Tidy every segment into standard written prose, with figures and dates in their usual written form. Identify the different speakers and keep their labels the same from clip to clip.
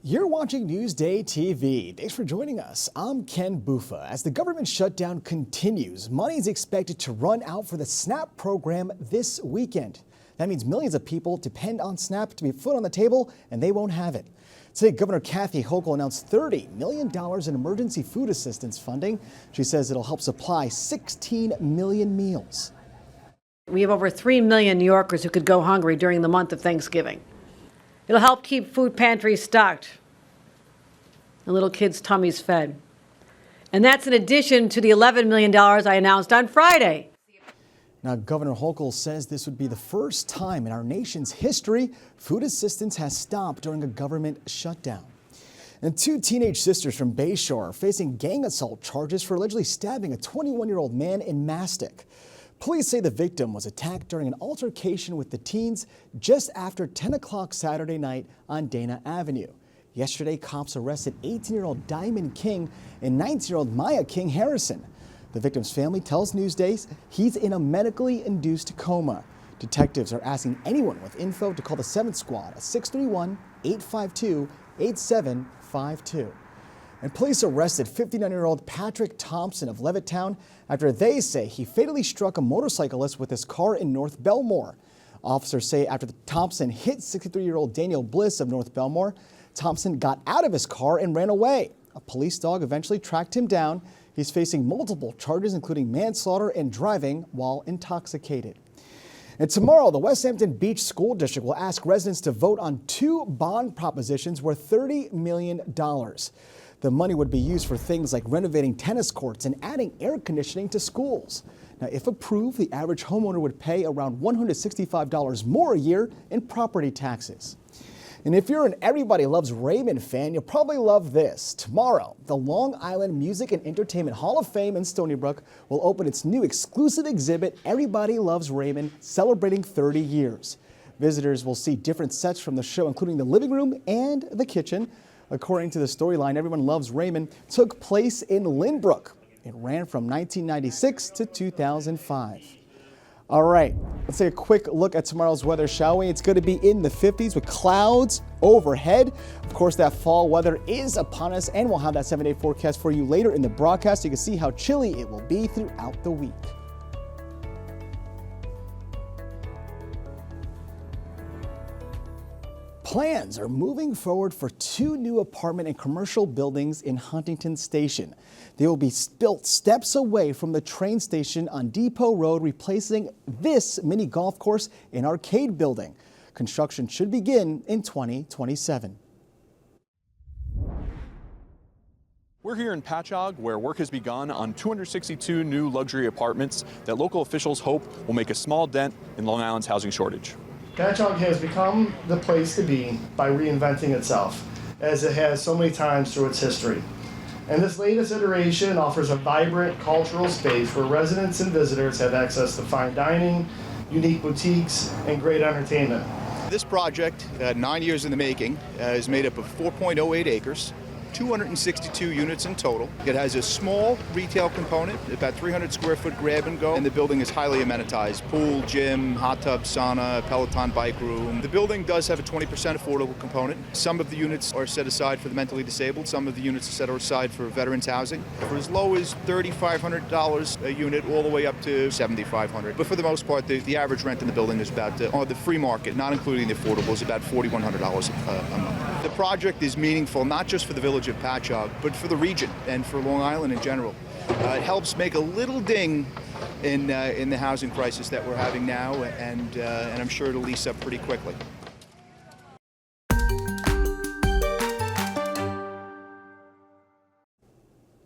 Speaker 1: You're watching Newsday TV. Thanks for joining us. I'm Ken Bufa. As the government shutdown continues, money is expected to run out for the SNAP program this weekend. That means millions of people depend on SNAP to be food on the table, and they won't have it. Today, Governor Kathy Hochul announced $30 million in emergency food assistance funding. She says it'll help supply 16 million meals.
Speaker 2: We have over 3 million New Yorkers who could go hungry during the month of Thanksgiving. It'll help keep food pantries stocked and little kids' tummies fed. And that's in addition to the $11 million I announced on Friday.
Speaker 1: Now, Governor Hochul says this would be the first time in our nation's history food assistance has stopped during a government shutdown. And two teenage sisters from Bayshore are facing gang assault charges for allegedly stabbing a 21-year-old man in Mastic. Police say the victim was attacked during an altercation with the teens just after 10 o'clock Saturday night on Dana Avenue. Yesterday, cops arrested 18-year-old Diamond King and 19-year-old Maya King Harrison. The victim's family tells Newsday he's in a medically induced coma. Detectives are asking anyone with info to call the 7th Squad at 631-852-8752. And police arrested 59-year-old Patrick Thompson of Levittown after they say he fatally struck a motorcyclist with his car in North Belmore. Officers say after Thompson hit 63-year-old Daniel Bliss of North Belmore, Thompson got out of his car and ran away. A police dog eventually tracked him down. He's facing multiple charges, including manslaughter and driving while intoxicated. And tomorrow, the West Hampton Beach School District will ask residents to vote on two bond propositions worth $30 million. The money would be used for things like renovating tennis courts and adding air conditioning to schools. Now, if approved, the average homeowner would pay around $165 more a year in property taxes. And if you're an Everybody Loves Raymond fan, you'll probably love this. Tomorrow, the Long Island Music and Entertainment Hall of Fame in Stony Brook will open its new exclusive exhibit, Everybody Loves Raymond, celebrating 30 years. Visitors will see different sets from the show, including the living room and the kitchen. According to the storyline, Everyone Loves Raymond took place in Lynbrook. It ran from 1996 to 2005. All right, let's take a quick look at tomorrow's weather, shall we? It's going to be in the 50s with clouds overhead. Of course, that fall weather is upon us, and we'll have that 7-day forecast for you later in the broadcast. You can see how chilly it will be throughout the week. Plans are moving forward for two new apartment and commercial buildings in Huntington Station. They will be built steps away from the train station on Depot Road, replacing this mini golf course and arcade building. Construction should begin in 2027.
Speaker 3: We're here in Patchogue, where work has begun on 262 new luxury apartments that local officials hope will make a small dent in Long Island's housing shortage.
Speaker 4: Patchogue has become the place to be by reinventing itself, as it has so many times through its history. And this latest iteration offers a vibrant cultural space where residents and visitors have access to fine dining, unique boutiques, and great entertainment.
Speaker 5: This project, 9 years in the making, is made up of 4.08 acres, 262 units in total. It has a small retail component, about 300 square foot grab and go, and the building is highly amenitized. Pool, gym, hot tub, sauna, Peloton bike room. The building does have a 20% affordable component. Some of the units are set aside for the mentally disabled. Some of the units are set aside for veterans housing. For as low as $3,500 a unit, all the way up to $7,500. But for the most part, the average rent in the building is about, on the free market, not including the affordable, is about $4,100 a month. The project is meaningful not just for the village of Patchogue, but for the region and for Long Island in general. It helps make a little ding in the housing crisis that we're having now, and I'm sure it'll lease up pretty quickly.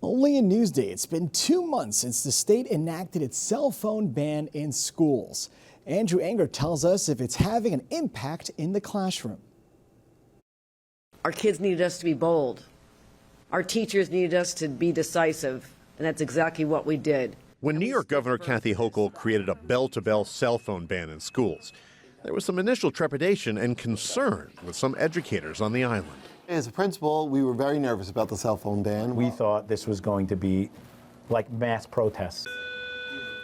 Speaker 1: Only in Newsday, it's been 2 months since the state enacted its cell phone ban in schools. Andrew Anger tells us if it's having an impact in the classroom.
Speaker 2: Our kids needed us to be bold. Our teachers needed us to be decisive, and that's exactly what we did.
Speaker 6: When New York Governor Kathy Hochul created a bell-to-bell cell phone ban in schools, there was some initial trepidation and concern with some educators on the island.
Speaker 7: As a principal, we were very nervous about the cell phone ban.
Speaker 8: We thought this was going to be like mass protests.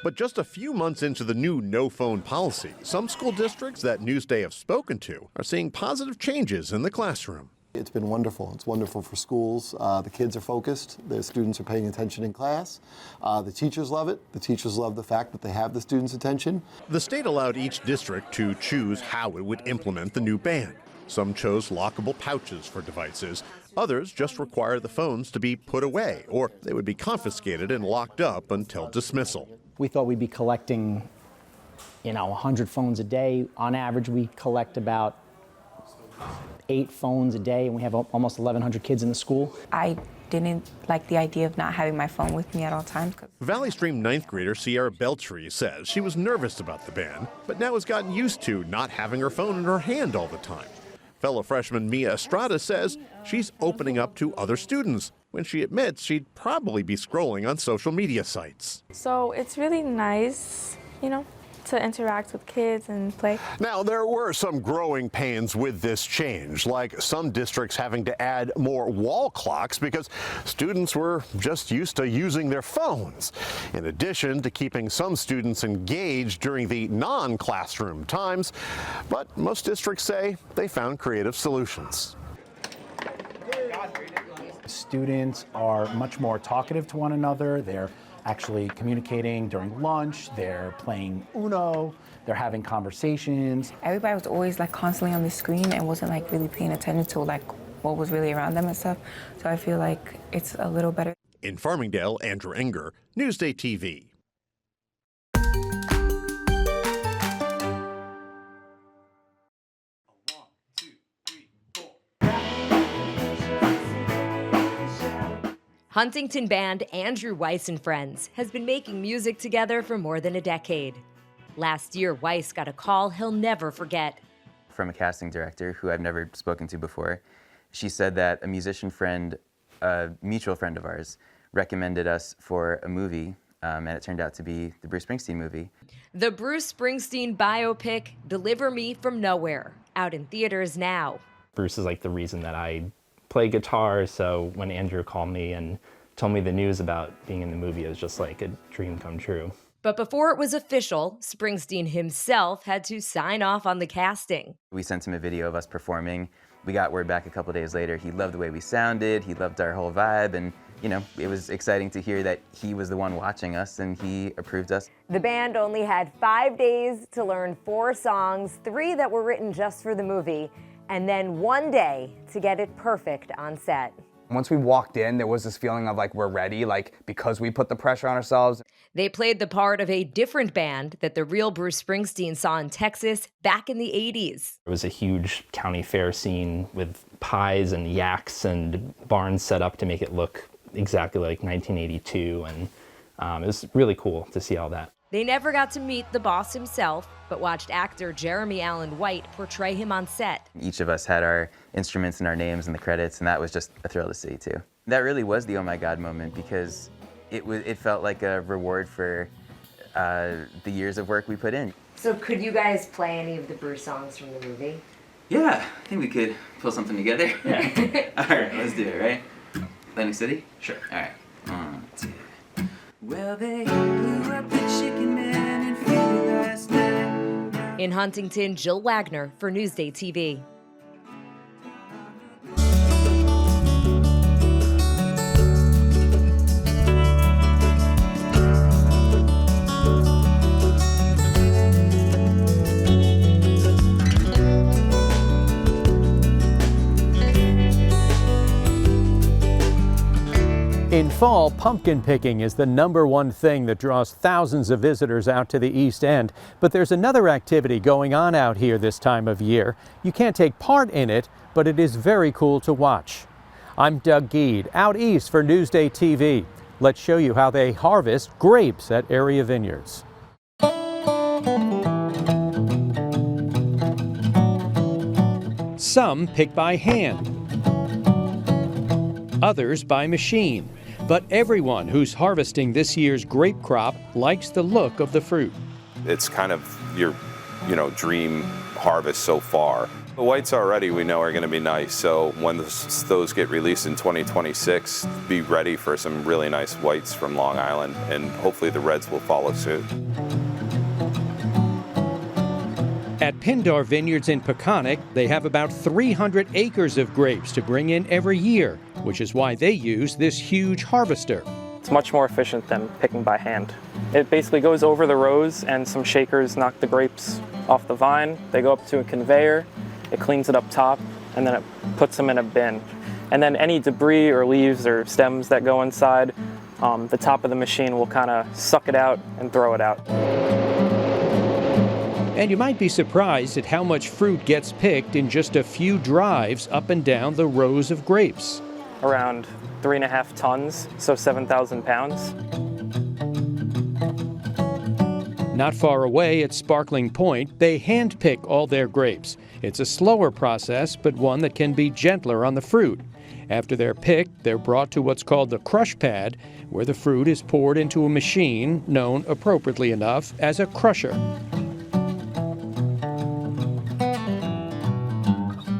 Speaker 6: But just a few months into the new no-phone policy, some school districts that Newsday have spoken to are seeing positive changes in the classroom.
Speaker 7: It's been wonderful. It's wonderful for schools. The kids are focused. The students are paying attention in class. The teachers love it. The teachers love the fact that they have the students' attention.
Speaker 6: The state allowed each district to choose how it would implement the new ban. Some chose lockable pouches for devices. Others just require the phones to be put away, or they would be confiscated and locked up until dismissal.
Speaker 8: We thought we'd be collecting, 100 phones a day. On average, we collect about 8 phones a day, and we have almost 1,100 kids in the school.
Speaker 9: I didn't like the idea of not having my phone with me at all times.
Speaker 6: Valley Stream 9th grader Sierra Beltry says she was nervous about the ban, but now has gotten used to not having her phone in her hand all the time. Fellow freshman Mia Estrada says she's opening up to other students when she admits she'd probably be scrolling on social media sites.
Speaker 10: So it's really nice, to interact with kids and play.
Speaker 6: Now, there were some growing pains with this change, like some districts having to add more wall clocks because students were just used to using their phones, in addition to keeping some students engaged during the non-classroom times. But most districts say they found creative solutions.
Speaker 8: Students are much more talkative to one another. They're actually communicating during lunch. They're playing Uno. They're having conversations.
Speaker 9: Everybody was always constantly on the screen and wasn't really paying attention to what was really around them and stuff. So I feel like it's a little better.
Speaker 6: In Farmingdale, Andrew Enger, Newsday TV.
Speaker 11: Huntington band Andrew Weiss and Friends has been making music together for more than a decade. Last year, Weiss got a call he'll never forget.
Speaker 12: From a casting director who I've never spoken to before. She said that a musician friend, a mutual friend of ours, recommended us for a movie, and it turned out to be the Bruce Springsteen movie.
Speaker 11: The Bruce Springsteen biopic, Deliver Me From Nowhere, out in theaters now.
Speaker 13: Bruce is the reason that I play guitar, so when Andrew called me and told me the news about being in the movie, it was just a dream come true.
Speaker 11: But before it was official, Springsteen himself had to sign off on the casting.
Speaker 12: We sent him a video of us performing. We got word back a couple days later. He loved the way we sounded, he loved our whole vibe, and it was exciting to hear that he was the one watching us and he approved us.
Speaker 11: The band only had 5 days to learn 4 songs, 3 that were written just for the movie, and then 1 day to get it perfect on set.
Speaker 14: Once we walked in, there was this feeling of we're ready, because we put the pressure on ourselves.
Speaker 11: They played the part of a different band that the real Bruce Springsteen saw in Texas back in the 80s.
Speaker 13: It was a huge county fair scene with pies and yaks and barns set up to make it look exactly like 1982, and it was really cool to see all that.
Speaker 11: They never got to meet the boss himself, but watched actor Jeremy Allen White portray him on set.
Speaker 12: Each of us had our instruments and our names in the credits, and that was just a thrill to see, too. That really was the oh my God moment because it felt like a reward for the years of work we put in.
Speaker 11: So could you guys play any of the Bruce songs from the movie?
Speaker 12: Yeah, I think we could pull something together. Yeah. All right, let's do it, right? Atlantic City? Sure. All right. 1, 2. Well, they blew up the chicken man in Philly last night.
Speaker 11: In Huntington, Jill Wagner for Newsday TV.
Speaker 15: In fall, pumpkin picking is the #1 thing that draws thousands of visitors out to the East End. But there's another activity going on out here this time of year. You can't take part in it, but it is very cool to watch. I'm Doug Geed, out east for Newsday TV. Let's show you how they harvest grapes at area vineyards. Some pick by hand, others by machine. But everyone who's harvesting this year's grape crop likes the look of the fruit.
Speaker 16: It's kind of your, dream harvest so far. The whites already we know are going to be nice, so when those get released in 2026, be ready for some really nice whites from Long Island, and hopefully the reds will follow suit.
Speaker 15: At Pindar Vineyards in Peconic, they have about 300 acres of grapes to bring in every year, which is why they use this huge harvester.
Speaker 17: It's much more efficient than picking by hand. It basically goes over the rows and some shakers knock the grapes off the vine. They go up to a conveyor, it cleans it up top, and then it puts them in a bin. And then any debris or leaves or stems that go inside, the top of the machine will kind of suck it out and throw it out.
Speaker 15: And you might be surprised at how much fruit gets picked in just a few drives up and down the rows of grapes.
Speaker 17: Around 3.5 tons, so 7,000 pounds.
Speaker 15: Not far away at Sparkling Point, they hand-pick all their grapes. It's a slower process, but one that can be gentler on the fruit. After they're picked, they're brought to what's called the crush pad, where the fruit is poured into a machine known appropriately enough as a crusher.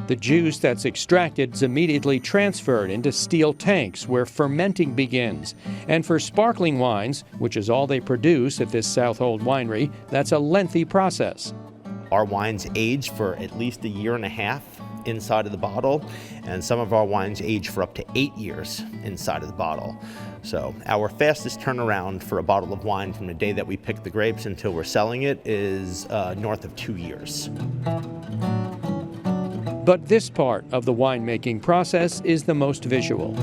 Speaker 15: The juice that's extracted is immediately transferred into steel tanks where fermenting begins. And for sparkling wines, which is all they produce at this Southold winery, that's a lengthy process.
Speaker 18: Our wines age for at least 1.5 years inside of the bottle, and some of our wines age for up to 8 years inside of the bottle. So our fastest turnaround for a bottle of wine from the day that we pick the grapes until we're selling it is north of 2 years.
Speaker 15: But this part of the winemaking process is the most visual.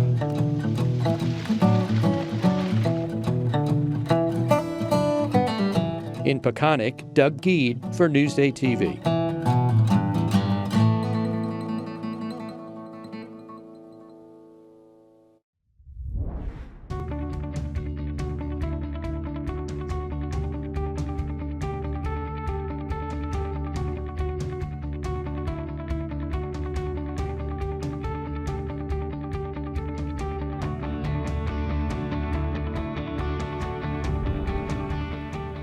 Speaker 15: In Peconic, Doug Geed for Newsday TV.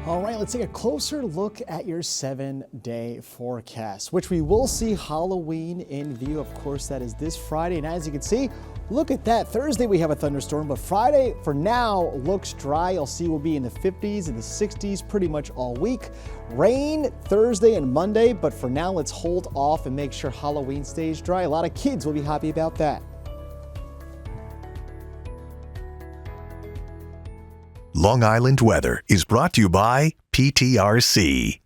Speaker 1: All right, let's take a closer look at your 7-day forecast, which we will see Halloween in view. Of course, that is this Friday. And as you can see, look at that. Thursday, we have a thunderstorm, but Friday, for now, looks dry. You'll see we'll be in the 50s and the 60s pretty much all week. Rain Thursday and Monday, but for now, let's hold off and make sure Halloween stays dry. A lot of kids will be happy about that.
Speaker 19: Long Island weather is brought to you by PTRC.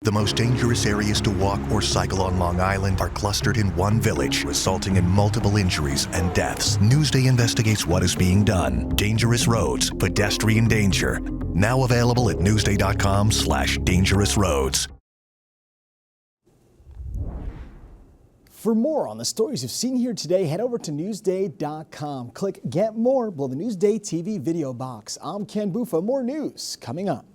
Speaker 19: The most dangerous areas to walk or cycle on Long Island are clustered in one village, resulting in multiple injuries and deaths. Newsday investigates what is being done. Dangerous roads, pedestrian danger. Now available at newsday.com/dangerous roads.
Speaker 1: For more on the stories you've seen here today, head over to newsday.com. Click Get More below the Newsday TV video box. I'm Ken Bufa. More news coming up.